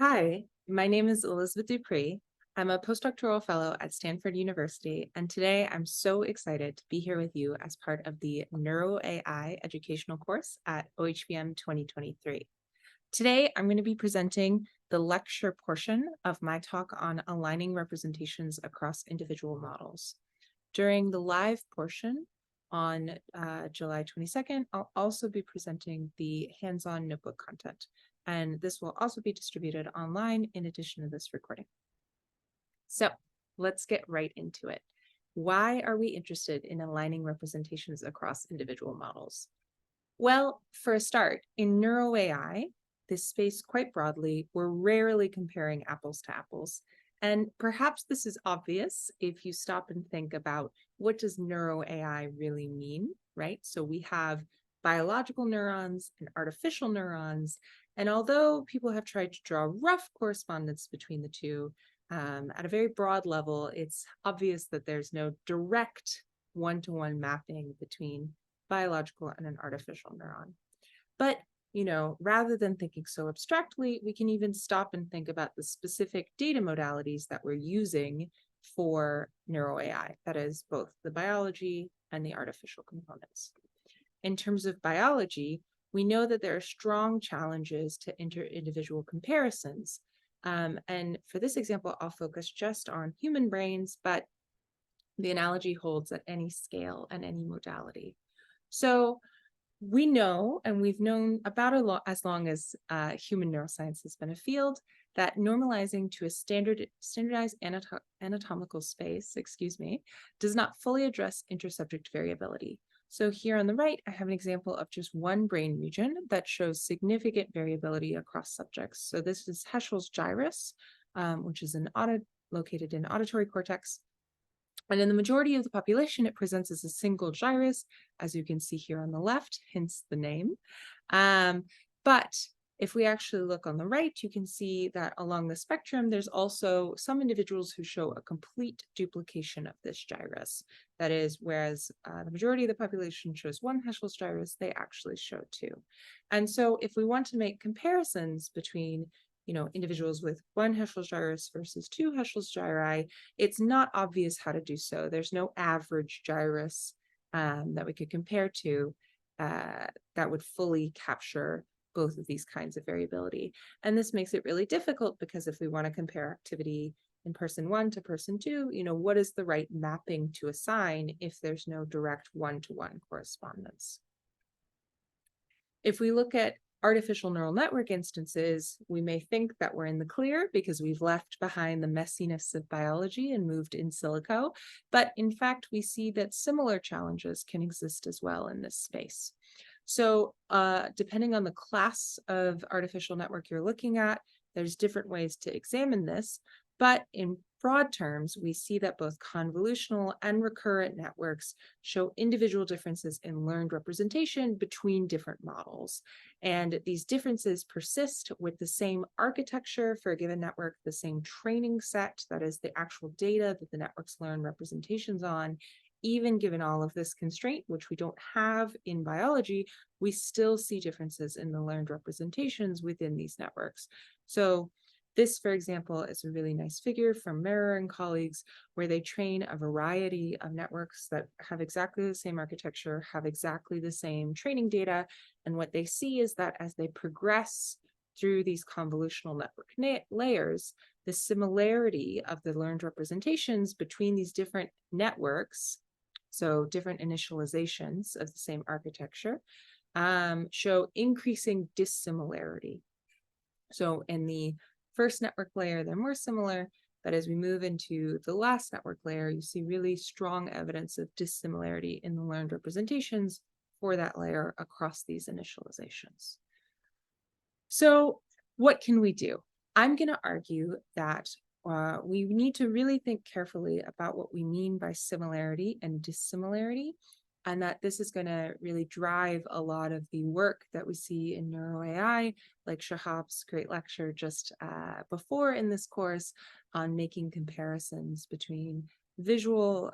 Hi, my name is Elizabeth DuPre. I'm a postdoctoral fellow at Stanford University, and today I'm so excited to be here with you as part of the NeuroAI educational course at OHBM 2023. Today, I'm going to be presenting the lecture portion of my talk on aligning representations across individual models. During the live portion on July 22nd, I'll also be presenting the hands-on notebook content, and this will also be distributed online in addition to this recording. So let's get right into it. Why are we interested in aligning representations across individual models? Well, for a start, in NeuroAI, this space quite broadly, we're rarely comparing apples to apples. And perhaps this is obvious if you stop and think about what does NeuroAI really mean, right? So we have biological neurons and artificial neurons. And although people have tried to draw rough correspondence between the two, at a very broad level, it's obvious that there's no direct one-to-one mapping between biological and an artificial neuron. But, rather than thinking so abstractly, we can even stop and think about the specific data modalities that we're using for NeuroAI, that is both the biology and the artificial components. In terms of biology, we know that there are strong challenges to inter-individual comparisons. And for this example, I'll focus just on human brains, but the analogy holds at any scale and any modality. So we know, and we've known about as long as human neuroscience has been a field, that normalizing to a standardized anatomical space, does not fully address intersubject variability. So here on the right, I have an example of just one brain region that shows significant variability across subjects. So this is Heschel's gyrus, which is located in auditory cortex. And in the majority of the population, it presents as a single gyrus, as you can see here on the left, hence the name. But if we actually look on the right, you can see that along the spectrum, there's also some individuals who show a complete duplication of this gyrus. That is, whereas the majority of the population shows one Heschel's gyrus, they actually show two. And so if we want to make comparisons between individuals with one Heschel's gyrus versus two Heschel's gyri, it's not obvious how to do so. There's no average gyrus that we could compare to that would fully capture both of these kinds of variability. And this makes it really difficult because if we want to compare activity in person one to person two, what is the right mapping to assign if there's no direct one-to-one correspondence? If we look at artificial neural network instances, we may think that we're in the clear because we've left behind the messiness of biology and moved in silico. But in fact, we see that similar challenges can exist as well in this space. So depending on the class of artificial network you're looking at, there's different ways to examine this. But in broad terms, we see that both convolutional and recurrent networks show individual differences in learned representation between different models. And these differences persist with the same architecture for a given network, the same training set, that is the actual data that the networks learn representations on. Even given all of this constraint, which we don't have in biology, we still see differences in the learned representations within these networks. So this, for example, is a really nice figure from Merer and colleagues, where they train a variety of networks that have exactly the same architecture, have exactly the same training data. And what they see is that as they progress through these convolutional network layers, the similarity of the learned representations between these different networks, so different initializations of the same architecture, show increasing dissimilarity. So in the first network layer, they're more similar, but as we move into the last network layer, you see really strong evidence of dissimilarity in the learned representations for that layer across these initializations. So what can we do? I'm going to argue that we need to really think carefully about what we mean by similarity and dissimilarity, and that this is going to really drive a lot of the work that we see in NeuroAI, like Shahab's great lecture just before in this course on making comparisons between visual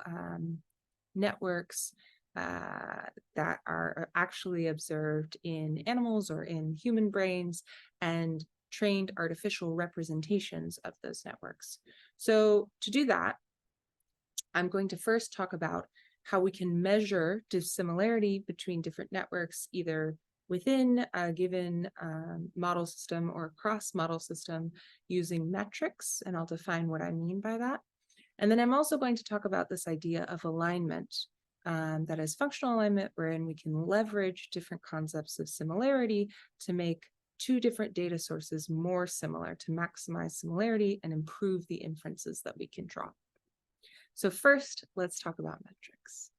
networks that are actually observed in animals or in human brains, and trained artificial representations of those networks. So to do that, I'm going to first talk about how we can measure dissimilarity between different networks, either within a given model system or across model system using metrics, and I'll define what I mean by that. And then I'm also going to talk about this idea of alignment, that is functional alignment, wherein we can leverage different concepts of similarity to make two different data sources more similar, to maximize similarity and improve the inferences that we can draw. So first, let's talk about metrics.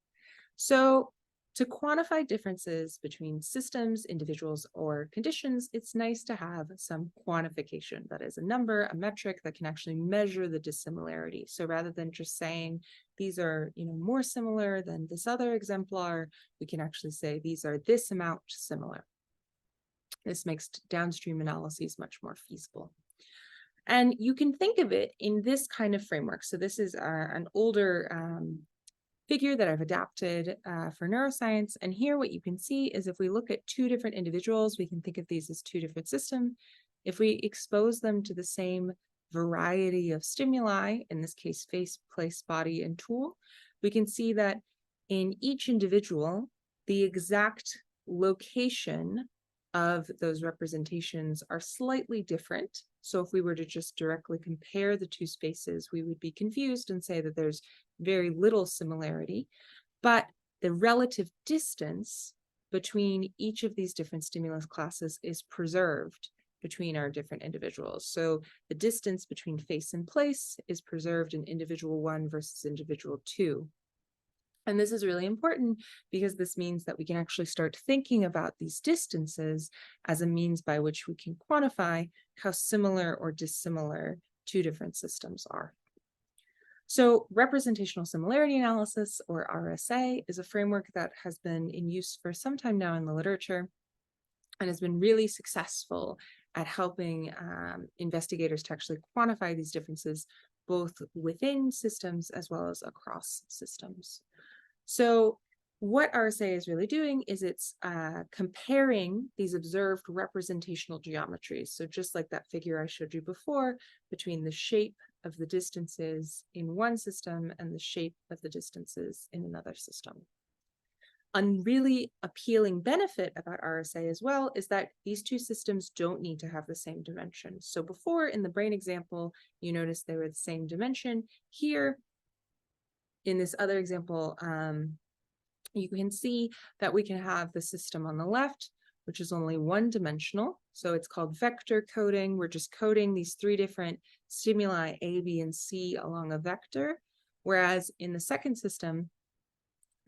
So to quantify differences between systems, individuals, or conditions, it's nice to have some quantification. That is a number, a metric that can actually measure the dissimilarity. So rather than just saying these are, more similar than this other exemplar, we can actually say these are this amount similar. This makes downstream analyses much more feasible. And you can think of it in this kind of framework. So this is an older figure that I've adapted for neuroscience. And here what you can see is if we look at two different individuals, we can think of these as two different systems. If we expose them to the same variety of stimuli, in this case, face, place, body, and tool, we can see that in each individual, the exact location of those representations are slightly different. So if we were to just directly compare the two spaces, we would be confused and say that there's very little similarity, but the relative distance between each of these different stimulus classes is preserved between our different individuals. So the distance between face and place is preserved in individual 1 versus individual 2. And this is really important because this means that we can actually start thinking about these distances as a means by which we can quantify how similar or dissimilar two different systems are. So representational similarity analysis, or RSA, is a framework that has been in use for some time now in the literature and has been really successful at helping investigators to actually quantify these differences both within systems as well as across systems. So what RSA is really doing is it's comparing these observed representational geometries. So just like that figure I showed you before, between the shape of the distances in one system and the shape of the distances in another system. A really appealing benefit about RSA as well is that these two systems don't need to have the same dimension. So before in the brain example, you noticed they were the same dimension. Here, in this other example, you can see that we can have the system on the left, which is only one dimensional. So it's called vector coding. We're just coding these three different stimuli, A, B, and C, along a vector. Whereas in the second system,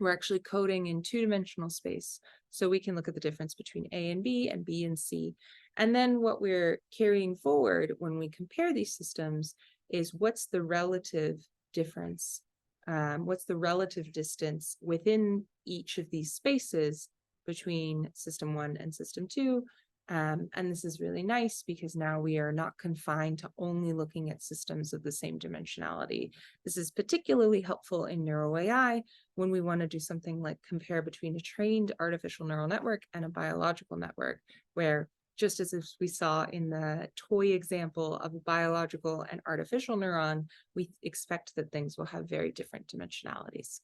we're actually coding in two-dimensional space. So we can look at the difference between A and B and C. And then what we're carrying forward when we compare these systems is what's the relative difference, what's the relative distance within each of these spaces between system 1 and system 2. And this is really nice because now we are not confined to only looking at systems of the same dimensionality. This is particularly helpful in NeuroAI when we want to do something like compare between a trained artificial neural network and a biological network, where just as if we saw in the toy example of a biological and artificial neuron, we expect that things will have very different dimensionalities.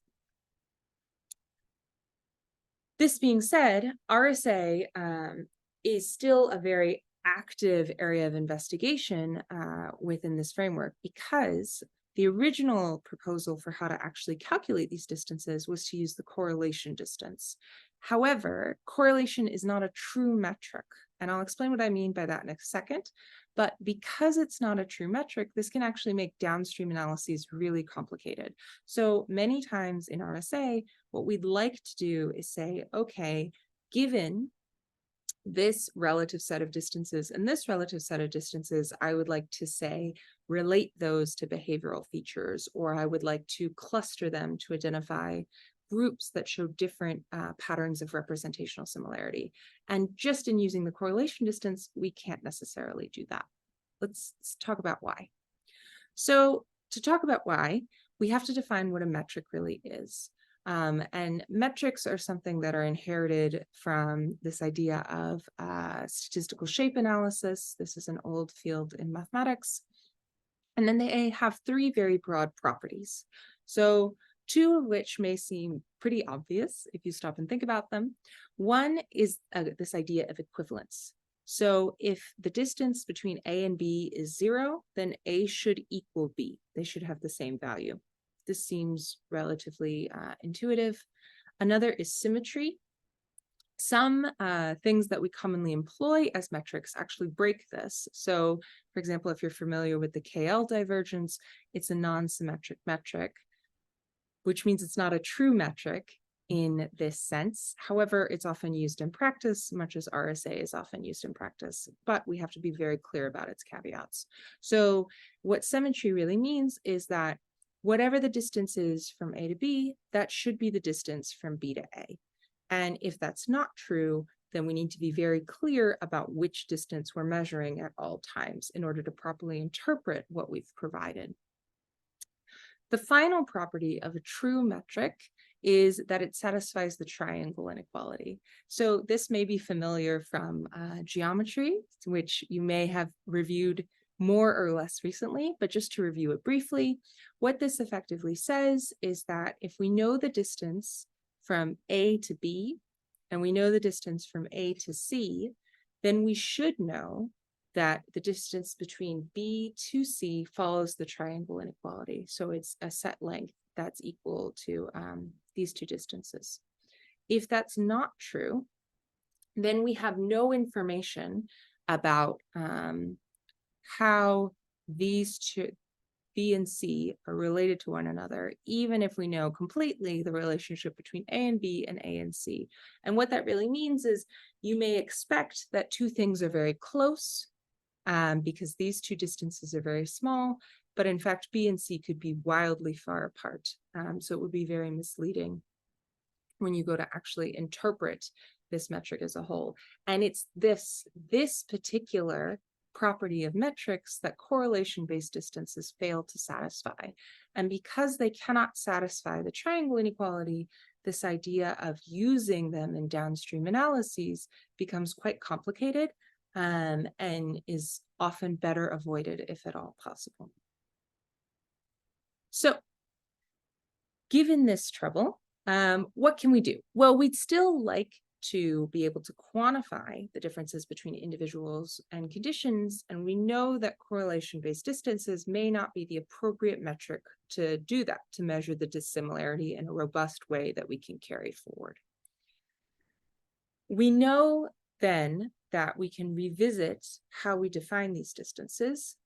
This being said, RSA is still a very active area of investigation within this framework, because the original proposal for how to actually calculate these distances was to use the correlation distance. However, correlation is not a true metric, and I'll explain what I mean by that in a second. But because it's not a true metric, this can actually make downstream analyses really complicated. So many times in RSA, what we'd like to do is say, okay, given this relative set of distances and this relative set of distances, I would like to say, relate those to behavioral features, or I would like to cluster them to identify groups that show different patterns of representational similarity. And just in using the correlation distance, we can't necessarily do that. Let's talk about why. So to talk about why, we have to define what a metric really is. And metrics are something that are inherited from this idea of statistical shape analysis. This is an old field in mathematics. And then they have three very broad properties. So two of which may seem pretty obvious if you stop and think about them. One is this idea of equivalence. So if the distance between A and B is 0, then A should equal B. They should have the same value. This seems relatively intuitive. Another is symmetry. Some things that we commonly employ as metrics actually break this. So, for example, if you're familiar with the KL divergence, it's a non-symmetric metric, which means it's not a true metric in this sense. However, it's often used in practice, much as RSA is often used in practice, but we have to be very clear about its caveats. So what symmetry really means is that whatever the distance is from A to B, that should be the distance from B to A. And if that's not true, then we need to be very clear about which distance we're measuring at all times in order to properly interpret what we've provided. The final property of a true metric is that it satisfies the triangle inequality. So this may be familiar from geometry, which you may have reviewed more or less recently, but just to review it briefly, what this effectively says is that if we know the distance from A to B, and we know the distance from A to C, then we should know that the distance between B to C follows the triangle inequality. So it's a set length that's equal to these two distances. If that's not true, then we have no information about how these two, B and C, are related to one another, even if we know completely the relationship between A and B and A and C. And what that really means is you may expect that two things are very close because these two distances are very small, but in fact, B and C could be wildly far apart. So it would be very misleading when you go to actually interpret this metric as a whole. And it's this particular property of metrics that correlation-based distances fail to satisfy. And because they cannot satisfy the triangle inequality, this idea of using them in downstream analyses becomes quite complicated and is often better avoided if at all possible. So, given this trouble, what can we do? Well, we'd still like to be able to quantify the differences between individuals and conditions, and we know that correlation-based distances may not be the appropriate metric to do that, to measure the dissimilarity in a robust way that we can carry forward. We know then that we can revisit how we define these distances,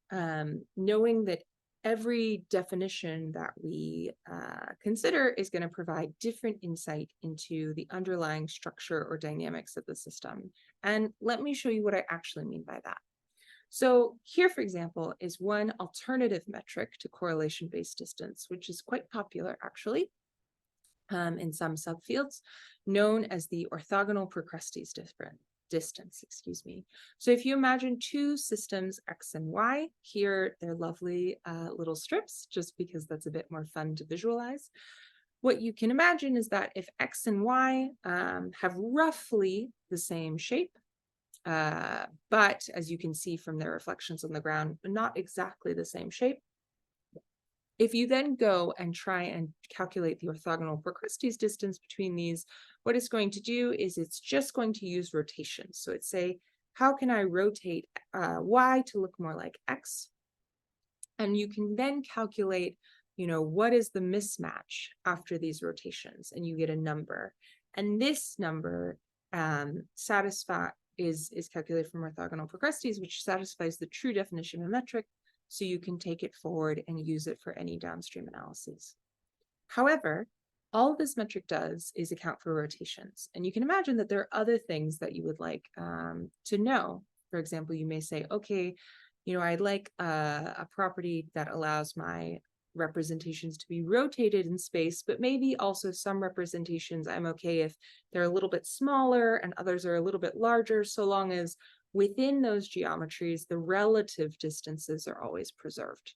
knowing that every definition that we consider is going to provide different insight into the underlying structure or dynamics of the system. And let me show you what I actually mean by that. So here, for example, is one alternative metric to correlation-based distance, which is quite popular actually in some subfields, known as the orthogonal Procrustes distance. So if you imagine two systems, X and Y, here they're lovely little strips, just because that's a bit more fun to visualize. What you can imagine is that if X and Y have roughly the same shape, but as you can see from their reflections on the ground, not exactly the same shape. If you then go and try and calculate the orthogonal Procrustes distance between these, what it's going to do is it's just going to use rotation. So it's say, how can I rotate Y to look more like X? And you can then calculate, what is the mismatch after these rotations, and you get a number. And this number is calculated from orthogonal Procrustes, which satisfies the true definition of a metric. So you can take it forward and use it for any downstream analyses. However, all this metric does is account for rotations. And you can imagine that there are other things that you would like to know. For example, you may say, okay, I'd like a property that allows my representations to be rotated in space, but maybe also some representations I'm okay if they're a little bit smaller and others are a little bit larger, so long as within those geometries, the relative distances are always preserved.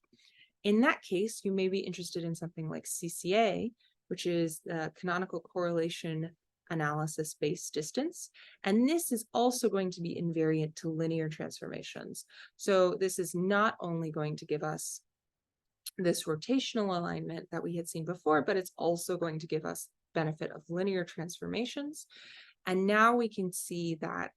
In that case, you may be interested in something like CCA, which is the canonical correlation analysis based distance. And this is also going to be invariant to linear transformations. So this is not only going to give us this rotational alignment that we had seen before, but it's also going to give us benefit of linear transformations. And now we can see that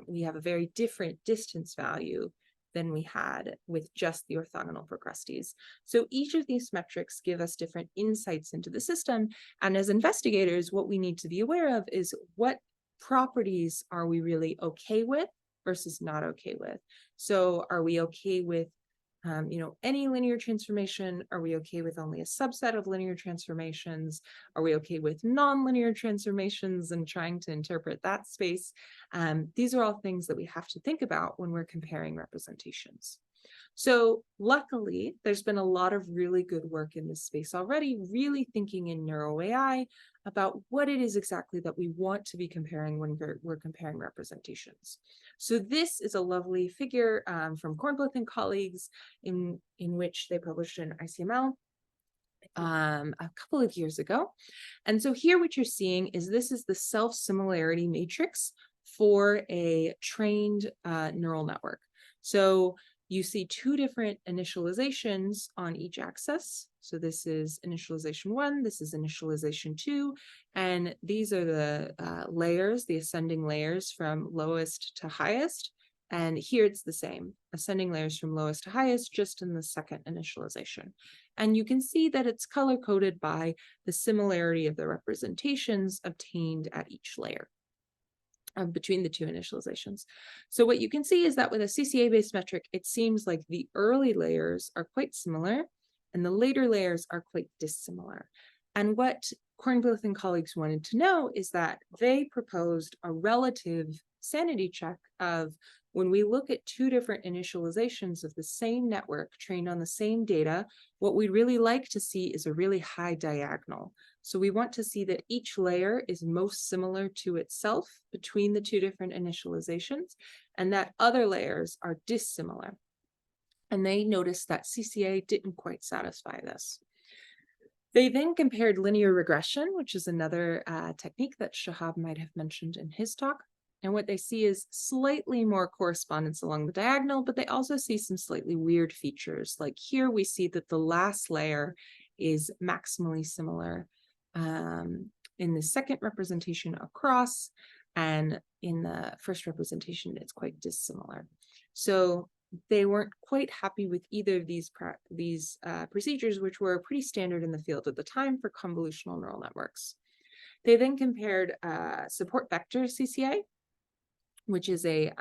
we have a very different distance value than we had with just the orthogonal progressities. So each of these metrics give us different insights into the system. And as investigators, what we need to be aware of is what properties are we really okay with versus not okay with. So are we okay with any linear transformation? Are we okay with only a subset of linear transformations? Are we okay with non-linear transformations and trying to interpret that space? These are all things that we have to think about when we're comparing representations. So luckily, there's been a lot of really good work in this space already, really thinking in NeuroAI about what it is exactly that we want to be comparing when we're comparing representations. So this is a lovely figure from Kornblith and colleagues in which they published in ICML a couple of years ago. And so here what you're seeing is this is the self-similarity matrix for a trained neural network. So you see two different initializations on each axis. So this is initialization 1, this is initialization 2, and these are the layers, the ascending layers from lowest to highest. And here it's the same, ascending layers from lowest to highest, just in the second initialization. And you can see that it's color-coded by the similarity of the representations obtained at each layer between the two initializations. So what you can see is that with a CCA-based metric, it seems like the early layers are quite similar and the later layers are quite dissimilar. And what Kornblith and colleagues wanted to know is that they proposed a relative sanity check of when we look at two different initializations of the same network trained on the same data, what we'd really like to see is a really high diagonal. So we want to see that each layer is most similar to itself between the two different initializations, and that other layers are dissimilar. And they noticed that CCA didn't quite satisfy this. They then compared linear regression, which is another technique that Shahab might have mentioned in his talk. And what they see is slightly more correspondence along the diagonal, but they also see some slightly weird features. Like here we see that the last layer is maximally similar in the second representation across, and in the first representation, it's quite dissimilar. So they weren't quite happy with either of these procedures, which were pretty standard in the field at the time for convolutional neural networks. They then compared support vector CCA, which is a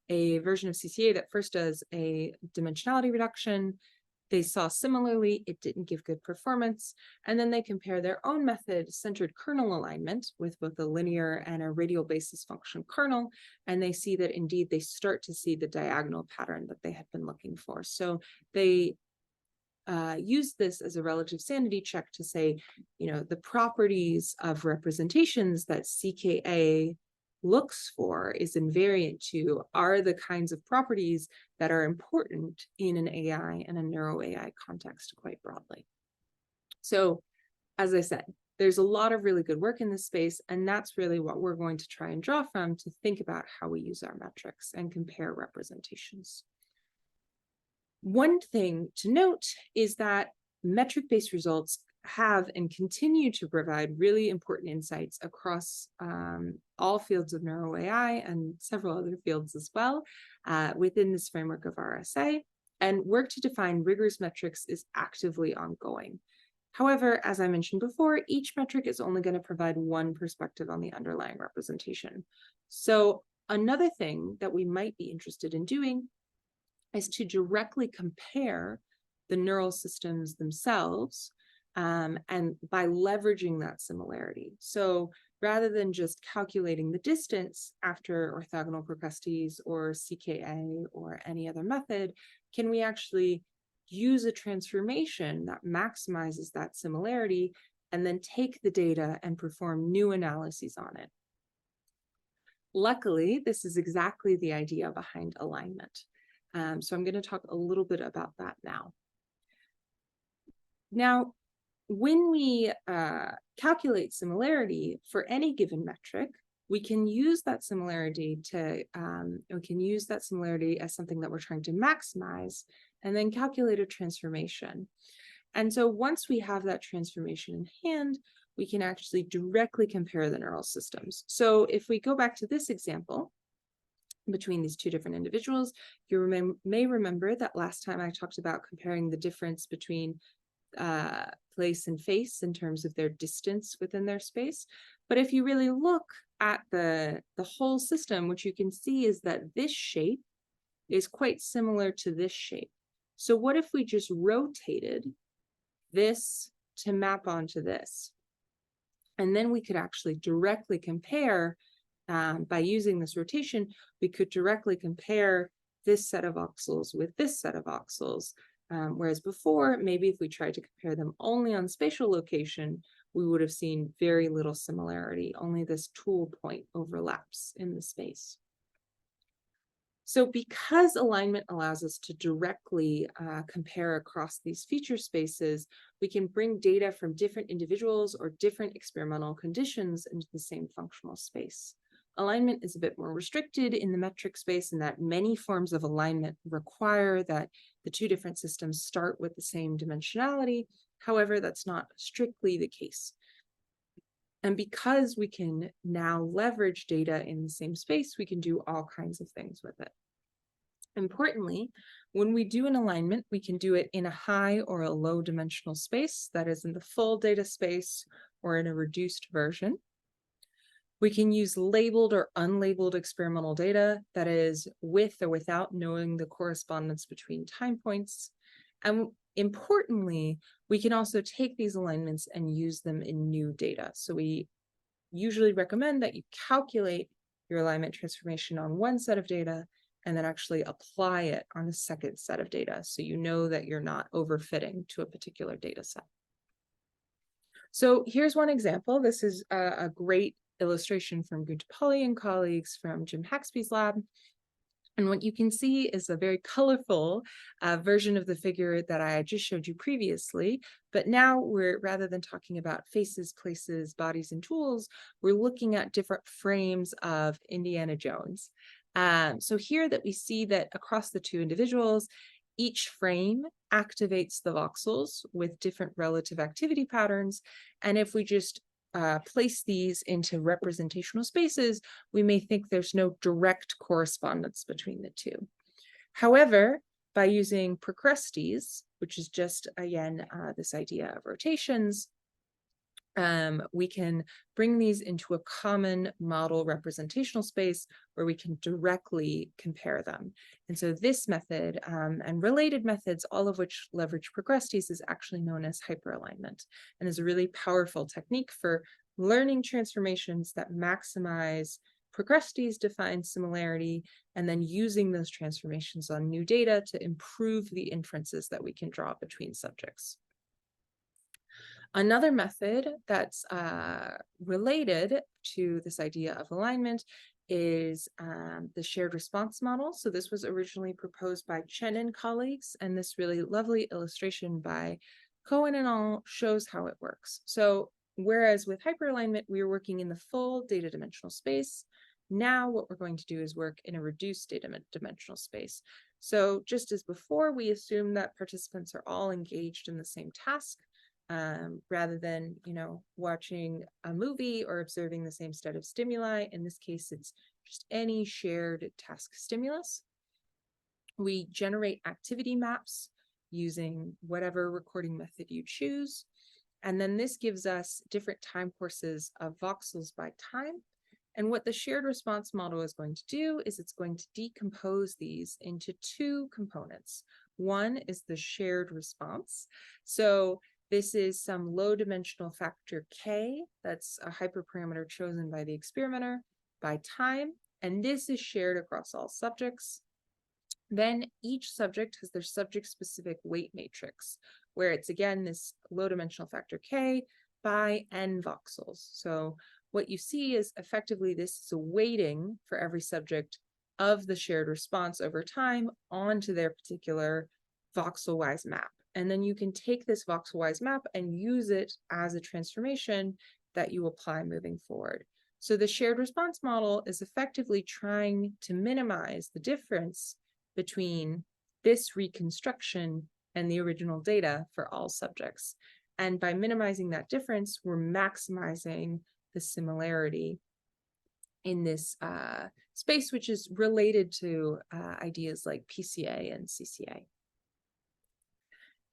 version of CCA that first does a dimensionality reduction. They saw similarly, it didn't give good performance. And then they compare their own method, centered kernel alignment, with both a linear and a radial basis function kernel. And they see that indeed they start to see the diagonal pattern that they had been looking for. So they use this as a relative sanity check to say, the properties of representations that CKA looks for is invariant to are the kinds of properties that are important in an AI and a NeuroAI context quite broadly. So, as I said, there's a lot of really good work in this space, and that's really what we're going to try and draw from to think about how we use our metrics and compare representations. One thing to note is that metric-based results have and continue to provide really important insights across all fields of NeuroAI and several other fields as well within this framework of RSA, and work to define rigorous metrics is actively ongoing. However, as I mentioned before, each metric is only going to provide one perspective on the underlying representation. So another thing that we might be interested in doing is to directly compare the neural systems themselves and by leveraging that similarity. So rather than just calculating the distance after orthogonal progressities or CKA or any other method, can we actually use a transformation that maximizes that similarity and then take the data and perform new analyses on it? Luckily, this is exactly the idea behind alignment. So I'm going to talk a little bit about that now. Now, when we calculate similarity for any given metric, we can use that similarity as something that we're trying to maximize, and then calculate a transformation. And so once we have that transformation in hand, we can actually directly compare the neural systems. So if we go back to this example between these two different individuals, you may remember that last time I talked about comparing the difference between place and face in terms of their distance within their space. But if you really look at the whole system, what you can see is that this shape is quite similar to this shape. So what if we just rotated this to map onto this? And then we could actually directly compare, by using this rotation, we could directly compare this set of voxels with this set of voxels. Whereas before, maybe if we tried to compare them only on spatial location, we would have seen very little similarity. Only this tool point overlaps in the space. So because alignment allows us to directly compare across these feature spaces, we can bring data from different individuals or different experimental conditions into the same functional space. Alignment is a bit more restricted in the metric space in that many forms of alignment require that the two different systems start with the same dimensionality. However, that's not strictly the case. And because we can now leverage data in the same space, we can do all kinds of things with it. Importantly, when we do an alignment, we can do it in a high or a low dimensional space, that is in the full data space or in a reduced version. We can use labeled or unlabeled experimental data, that is with or without knowing the correspondence between time points. And importantly, we can also take these alignments and use them in new data. So we usually recommend that you calculate your alignment transformation on one set of data and then actually apply it on a second set of data, so you know that you're not overfitting to a particular data set. So here's one example. This is a great illustration from DuPre and colleagues from Jim Haxby's lab. And what you can see is a very colorful version of the figure that I just showed you previously. But now rather than talking about faces, places, bodies, and tools, we're looking at different frames of Indiana Jones. So here that we see that across the two individuals, each frame activates the voxels with different relative activity patterns. And if we just place these into representational spaces, we may think there's no direct correspondence between the two. However, by using Procrustes, which is just, again, this idea of rotations, we can bring these into a common model representational space where we can directly compare them. And so this method and related methods, all of which leverage Procrustes, is actually known as hyperalignment and is a really powerful technique for learning transformations that maximize Procrustes-defined similarity and then using those transformations on new data to improve the inferences that we can draw between subjects. Another method that's related to this idea of alignment is the shared response model. So this was originally proposed by Chen and colleagues, and this really lovely illustration by Cohen et al. Shows how it works. So whereas with hyperalignment, we are working in the full data dimensional space, now what we're going to do is work in a reduced data dimensional space. So just as before, we assume that participants are all engaged in the same task, rather than, watching a movie or observing the same set of stimuli. In this case, it's just any shared task stimulus. We generate activity maps using whatever recording method you choose. And then this gives us different time courses of voxels by time. And what the shared response model is going to do is it's going to decompose these into two components. One is the shared response. So this is some low dimensional factor K, that's a hyperparameter chosen by the experimenter by time, and this is shared across all subjects. Then each subject has their subject-specific weight matrix, where it's again this low dimensional factor K by n voxels. So what you see is effectively this is a weighting for every subject of the shared response over time onto their particular voxel-wise map. And then you can take this voxel-wise map and use it as a transformation that you apply moving forward. So the shared response model is effectively trying to minimize the difference between this reconstruction and the original data for all subjects. And by minimizing that difference, we're maximizing the similarity in this space, which is related to ideas like PCA and CCA.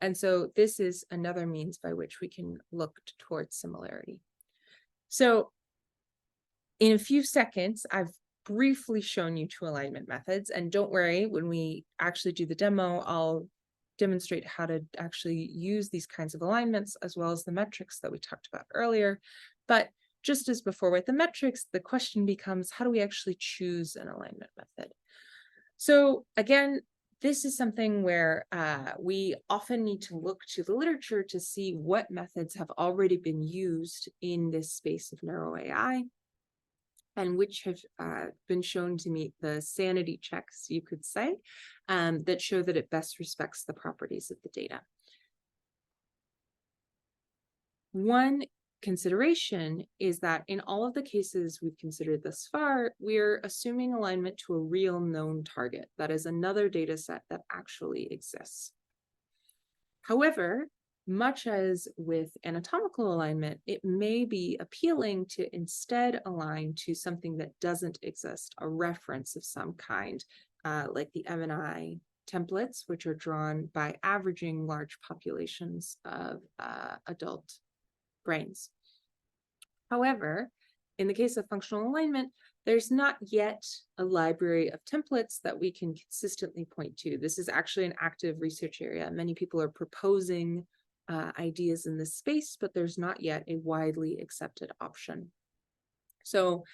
And so this is another means by which we can look towards similarity. So in a few seconds, I've briefly shown you two alignment methods, and don't worry, when we actually do the demo, I'll demonstrate how to actually use these kinds of alignments as well as the metrics that we talked about earlier. But just as before with the metrics, the question becomes, how do we actually choose an alignment method? So again, this is something where we often need to look to the literature to see what methods have already been used in this space of NeuroAI, and which have been shown to meet the sanity checks, you could say, that show that it best respects the properties of the data. One consideration is that in all of the cases we've considered thus far, we're assuming alignment to a real known target, that is another data set that actually exists. However, much as with anatomical alignment, it may be appealing to instead align to something that doesn't exist, a reference of some kind, like the MNI templates, which are drawn by averaging large populations of adult brains. However, in the case of functional alignment, there's not yet a library of templates that we can consistently point to. This is actually an active research area. Many people are proposing ideas in this space, but there's not yet a widely accepted option. So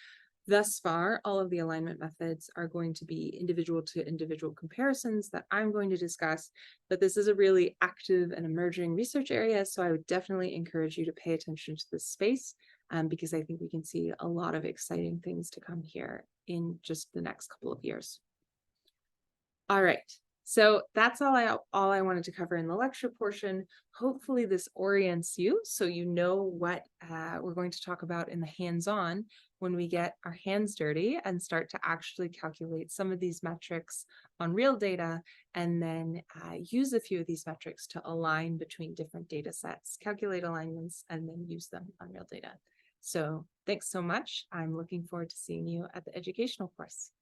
thus far, all of the alignment methods are going to be individual to individual comparisons that I'm going to discuss, but this is a really active and emerging research area, so I would definitely encourage you to pay attention to this space because I think we can see a lot of exciting things to come here in just the next couple of years. All right. So that's all I wanted to cover in the lecture portion. Hopefully this orients you so you know what we're going to talk about in the hands-on when we get our hands dirty and start to actually calculate some of these metrics on real data, and then use a few of these metrics to align between different data sets, calculate alignments, and then use them on real data. So thanks so much. I'm looking forward to seeing you at the educational course.